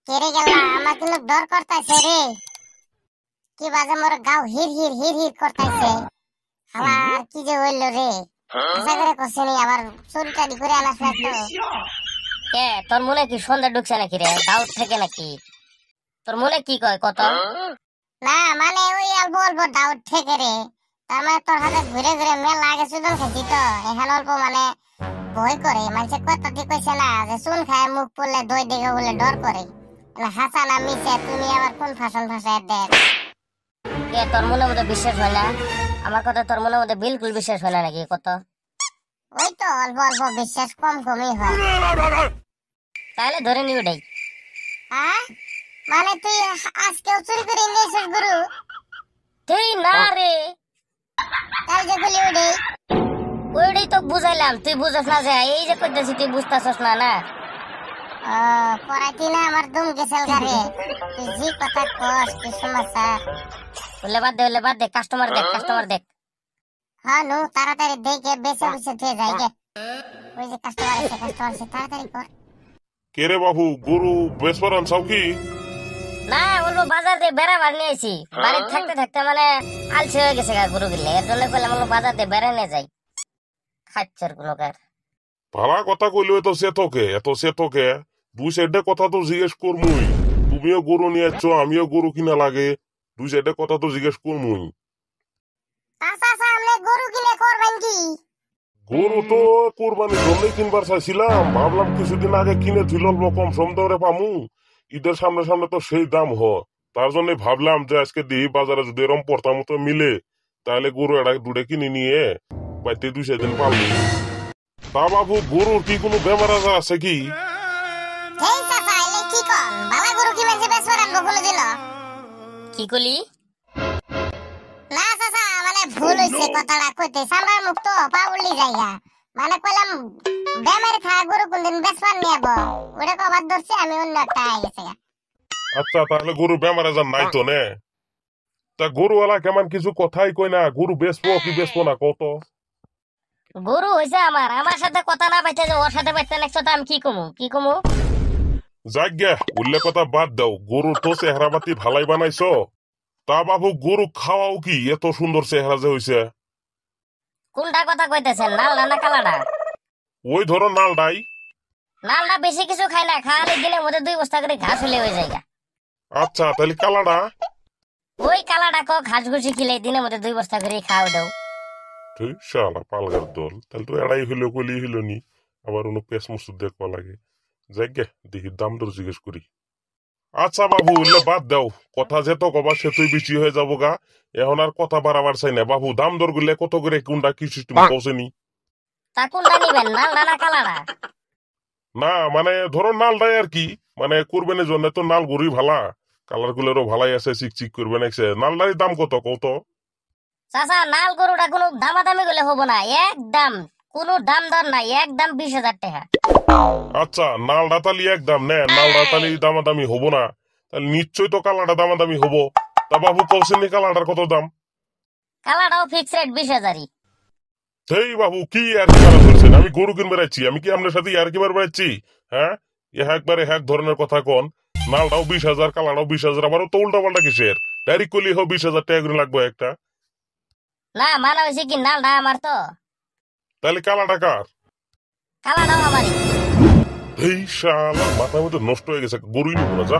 কেড়ে গেল আমার কিন্তু ডর করতেছে রে। কি বাজে মোর গাও হির হির হির হির করতেছে। আমার কি যে হইল রে, আশা করে কষেনি আবার চুরিটারি করে আনাস না তো। কে তোর মনে কি সন্ধ্যা ঢুকছে নাকি রে? ডাউট থেকে নাকি? তোর মনে কি কয় কত? না মানে ওই অল্প অল্প ডাউট থেকে রে। তার মানে তোর হাতে ঘুরে ঘুরে মেলা আগে চুদন খেয়েছি তো, এখন অল্প মানে ভয় করে। মানুষের কথা ঠিক কইছে না যে চুন খায় মুখ পড়লে দই দেখে বলে ডর করে। হাসা না মিশে তুমি আবার কোন ফাশন ভাষায় দেখ। কে তোর মনের মধ্যে বিশ্বাস হয় না? আমার কথা তোর মনের মধ্যে বিলকুল বিশ্বাস হয় না নাকি কত? ওই তো অল্প অল্প বিশ্বাস কম কমই হয়। তাহলে ধরে নি ওটাই। হ্যাঁ মানে তুই আজকেও চুরি করে নিয়েছিস গুরু? তুই না রে, কাল যে বলি ওটাই। ওইটাই তো বুঝাইলাম, তুই বুঝছ না যে এই যে কইতেছি তুই বুঝতাছস না না। পড়াইতি না আমার দুম গেছিল গারে। তুই জি কথা কস কি সমাচার? বলে বাদ দে, কাস্টমার দেখ। হ্যাঁ নু তাড়াতাড়ি দেখে বেঁচে বেঁচে দিয়ে যাই গে। ওই যে কাস্টমার আছে তাড়াতাড়ি কর। কে রে বাবু, গরু বেসবার আনছাও কি? না বলবো বাজার দিয়ে বেড়াবার নিয়ে আইছি। বাড়িতে থাকতে থাকতে মানে আলসে হয়ে গেছে গরু গিলে, এর জন্য কইলাম বলবো বাজার দিয়ে বেড়া নিয়ে যাই। খাচ্ছর কোনো কার ভাড়া কথা কইলে তো সে তোকে 2 সাইডে কথা তো জিজ্ঞেস করমুই। তুমিও গরু নিয়ে আসছো, আমিও গরু কিনা লাগে, 2 সাইডে কথা তো জিজ্ঞেস করমুই। চাচা সামনে গরু কিনে করবেন কি? গরু তো কোরবানির জন্যই কিনবার চাইছিলাম, ভাবলাম কিছুদিন আগে কিনে থুল অল্প কম সম দরে পামু, ঈদের সামনে সামনে তো সেই দাম তার জন্য ভাবলাম যে আজকে দিই বাজারে যদি এরম পড়তাম মতো মিলে তাহলে গরু এটা দুটো কিনে নিয়ে বাইতে 2 দিন পাবো। তা বাবু, গরুর কি কোনো বেমার আজার আছে কি? এই চাচা এলে কি কন বালা গরু কি মেনছে বেসবার আনবো বলে দিল? কি কলি? না চাচা মানে ভুল হইছে কথাটা কইতে, সামরার মুখ তো পাউলি যাইয়া। মানে কইলাম বেমারি থাকা গরু কোনদিন বেসবার নিয়ে আবো, ওটা কবার ধরছি আমি অন্য একটা আই গেছে। আচ্ছা তাহলে গরু বেমার আজার নাই তো নে? তা গরুওয়ালা কেমন কিছু কথাই কই না, গরু বেচবো কি বেচবো না কত? গরু হইছে আমার সাথে কথা না পাইতে যে ওর সাথে পাইতে নেক্সট আমি কি কমু? যাক গে, উল্লে কথা বাদ দাও, গরু তো চেহারা পাতি ভালাই বানাইছো। তা বাবু গরু খাওয়াও কি এত সুন্দর চেহারা যে হইছে? কোনটা কথা কইতেছেন, নালডা না কালাডা? ওই ধরো নালডাই। নালডা বেশি কিছু খাই না, খালি দিনের মধ্যে 2 বস্তা করে ঘাস হলে হয়ে যায়। আচ্ছা তাহলে কালাডা? ওই কালাডা কো ঘাস ঘুষি খেলে দিনের মধ্যে 2 বস্তা করে খাওয়া দাও। তুই শালা পালগার দল, তাহলে তো এড়াই হইলো কলি হইলো নি, আবার অন্য পেস মুসুদ দেখবা লাগে। যাক গে, দেখি দাম দর জিজ্ঞেস করি। আচ্ছা বাবু উল্লে বাদ দাও, কথা যেত কবা সে তুই বেশি হয়ে যাবো গা, এখন আর কথা বাড়াবার চাই না। বাবু দাম দর গুলে কত করে কোনটা কি সিস্টেম পৌঁছেনি? তা কোনটা নিবেন, নালডা না কালাডা? না মানে ধরো নালটাই আর কি, মানে কোরবানির জন্য তো নাল গরুই ভালা, কালার গুলেরও ভালাই আছে, চিকচিক করবে নাকছে। নালটাই দাম কত? চাচা নাল গরুটা কোনো দামাদামি গলে হবো না, একদম কোনো দাম দর নাই, একদম 20,000 টাকা। আচ্ছা নালটা তালি একদম নে, নালটা তালি দামাদামি হবো না, তাহলে নিশ্চয়ই তো কালাটা দামাদামি হবো। তা বাবু কৌশনি কালাটার কত দাম? কালাটাও ফিক্স রেট 20,000-ই। সেই বাবু কি আর কি মারা ধরছেন? আমি গরু কিনবে রাখছি, আমি কি আপনার সাথে আর কি মারবে রাখছি? হ্যাঁ একবারে এক ধরনের কথা কন, নালটাও 20,000, কালাটাও 20,000, আবারও তো উল্টা পাল্টা কিসের? ডাইরেক্ট করলি হোক 20,000 টাকা করে লাগবে একটা। না মানা হয়েছে কি নালডা আমার তো, তাহলে কালাটা কার? কালাটাও আমারই। এই শালা মাথার মধ্যে নষ্ট হয়ে গেছে, গরুই নিব না যা।